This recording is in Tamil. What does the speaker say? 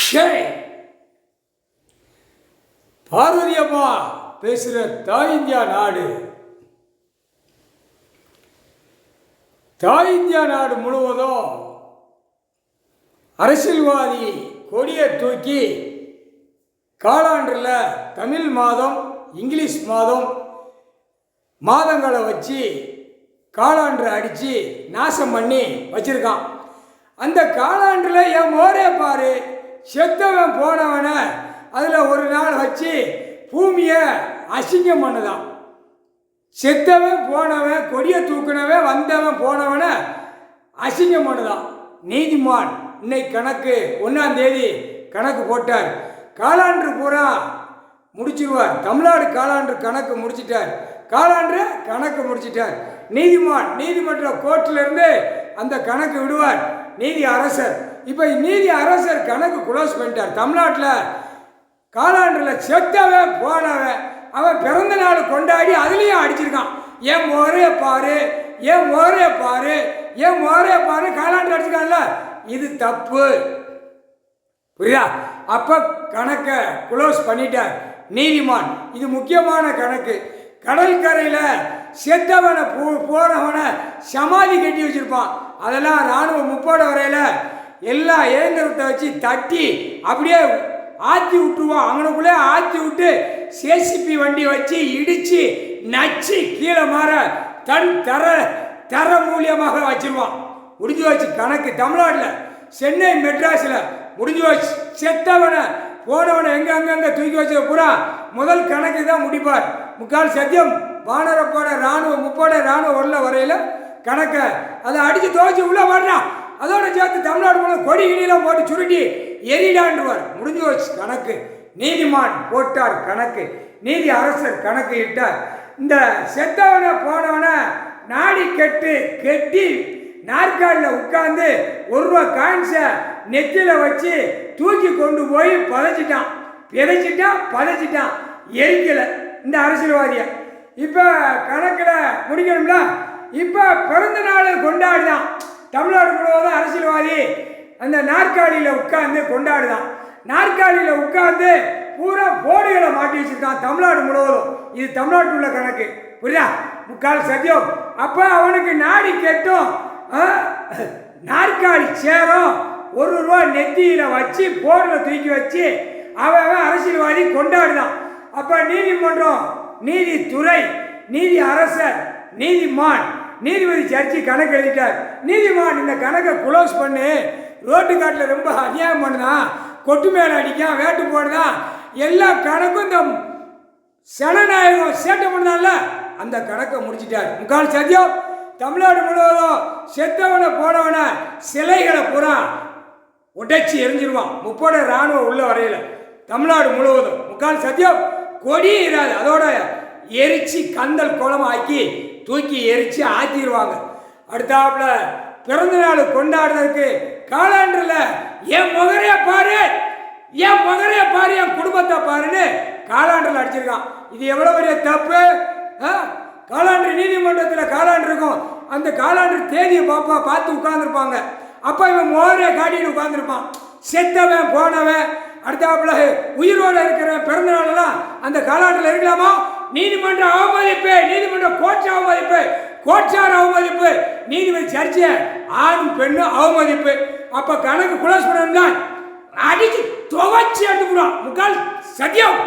சரி, பார்வதி அம்மா பேசுகிற தாய் இந்தியா நாடு. தாய் இந்தியா நாடு முழுவதும் அரசியல்வாதி கொடியை தூக்கி காலாண்டில் தமிழ் மாதம் இங்கிலீஷ் மாதங்களை வச்சு காலாண்டு அடித்து நாசம் பண்ணி வச்சுருக்கான். அந்த காலாண்டில் என் மோரே பாரு, செத்தவன் போனவனை அதில் ஒரு நாள் வச்சு பூமியை அசிங்கம் பண்ணுதான். செத்தவன் போனவன், கொடியை தூக்கினவன், வந்தவன் போனவனை அசிங்கம் பண்ணுதான். நீதிமான் இன்னைக்கு கணக்கு 1ஆம் தேதி கணக்கு போட்டார். காலாண்டு பூரா முடிச்சிருவார். தமிழ்நாடு காலாண்டு கணக்கு முடிச்சிட்டார். காலாண்டு கணக்கு முடிச்சிட்டார். நீதிமான் நீதிமன்ற கோர்ட்டிலிருந்து அந்த கணக்கு விடுவார் நீதி அரசர். இப்போ நீதி அரசர் கணக்கு குளோஸ் பண்ணிட்டார். தமிழ்நாட்டில் காலாண்டில் செத்தவன் போனவன் அவன் பிறந்த நாள் கொண்டாடி அதுலேயும் அடிச்சிருக்கான். ஏன் மோரே பாரு, ஏன் மோரே பாரு, ஏன் மோரே பாரு, காலாண்டு அடிச்சிருக்கான்ல, இது தப்பு. புரியுதா? அப்போ கணக்கை குளோஸ் பண்ணிட்டார் நீதிமான். இது முக்கியமான கணக்கு. கடற்கரையில் செத்தவனை போனவனை சமாதி கட்டி வச்சுருப்பான். அதெல்லாம் இராணுவம் முப்போட வரையில் எல்லா இயந்திரத்தை வச்சு தட்டி அப்படியே ஆற்றி விட்டுருவான். அவனுக்குள்ளே ஆற்றி விட்டு சேசிபி வண்டி வச்சு இடித்து நச்சு கீழே மாற தர மூலியமாக வச்சிருவான். முடிஞ்சு வச்சு கணக்கு. தமிழ்நாட்டில் சென்னை மெட்ராஸில் முடிஞ்சு வச்சு செத்தவனை போனவனை எங்கெங்கே தூக்கி வச்ச பூரா முதல் கணக்கு தான் முடிப்பார். முக்கால் சத்தியம் வானரப்போட இராணுவம் முப்போட இராணுவம் உள்ள வரையில் கணக்கை அதை அடித்து துவச்சி உள்ளே வர்றான். அதோட சேர்த்து தமிழ்நாடு மூலம் கொடி கிடியெல்லாம் போட்டு சுருட்டி எரிடாண்டுவார். முடிஞ்சு வச்சு கணக்கு. நீதிமான் போட்டார் கணக்கு. நீதி அரசர் கணக்கு இட்டார். இந்த செத்தவனை போனவனை நாடி கெட்டி நாற்காலில் உட்காந்து ₹1 காயின்ஸை நெத்தியில் வச்சு தூக்கி கொண்டு போய் பதைச்சிட்டான் எரிக்கலை இந்த அரசியல்வாதியை. இப்போ கணக்கில் முடிக்கணும்ல. இப்போ பிறந்த நாள் கொண்டாடுதான் தமிழ்நாடு முழுவதும் அரசியல்வாதி. அந்த நாற்காலியில் உட்காந்து கொண்டாடுதான். நாற்காலியில் உட்காந்து பூரா போர்டுகளை மாட்டி வச்சிருக்கான் தமிழ்நாடு முழுவதும். இது தமிழ்நாட்டில் உள்ள கணக்கு. புரியுதா? முக்கால் சத்தியம். அப்போ அவனுக்கு நாடி கெட்டும் நாற்காலி சேரும் ₹1 நெத்தியில் வச்சு போர்டில் தூக்கி வச்சு அவன் அரசியல்வாதி கொண்டாடுதான். அப்போ நீதிமன்றம், நீதித்துறை, நீதி அரசர், நீதிமான், நீதிபதி சர்ச்சி கணக்கு எழுதிட்டார். நீதிமான் இந்த கணக்கை குளோஸ் பண்ணு. ரோட்டு காட்டில் ரொம்ப அநியாயம் பண்ணுதான், கொட்டு மேலே அடிக்கான், வேட்டு போடுதான், எல்லா கணக்கும் இந்த சனநாயகம் சேட்டை பண்ணுதான்ல, அந்த கணக்கை முடிச்சிட்டார். முக்கால் சத்தியம். தமிழ்நாடு முழுவதும் செத்தவனை போனவனை சிலைகளை பூரா உடைச்சி எரிஞ்சிருவான். முப்போட இராணுவம் உள்ள வரையில் தமிழ்நாடு முழுவதும் முக்கால் சத்தியம். கொடியே இராது. அதோட எரிச்சு கந்தல் குளம் ஆக்கி தூக்கி எரிச்சு ஆற்றிடுவாங்க. அடுத்தாப்புல பிறந்த நாள் கொண்டாடுறதுக்கு காலாண்டில் என் முகரைய பாரு, என் முகரைய பாரு, என் குடும்பத்தை பாருன்னு காலாண்டில் அடிச்சிருக்கான். இது எவ்வளோ பெரிய தப்பு. காலாண்டு நீதிமன்றத்தில் காலாண்டு இருக்கும். அந்த காலாண்டு தேதியை பார்த்து உட்காந்துருப்பாங்க. அப்போ இவன் மோரையை காட்டிட்டு உட்காந்துருப்பான். செத்தவன் போனவன் அடுத்தாப்புல உயிரோடு இருக்கிற பிறந்த நாளெல்லாம் அந்த காலாண்டில் இருக்கலாமா? நீதிமன்ற அவமதிப்பு, நீதிமன்ற கோட்சார் அவமதிப்பு, நீதிபதி சர்ச்சை ஆணும் பெண்ணும் அவமதிப்பு. அப்போ கணக்கு குளோஸ் பண்ணா அடிச்சு துவச்சி எடுத்துக்கிறான். முக்கால் சத்தியம்.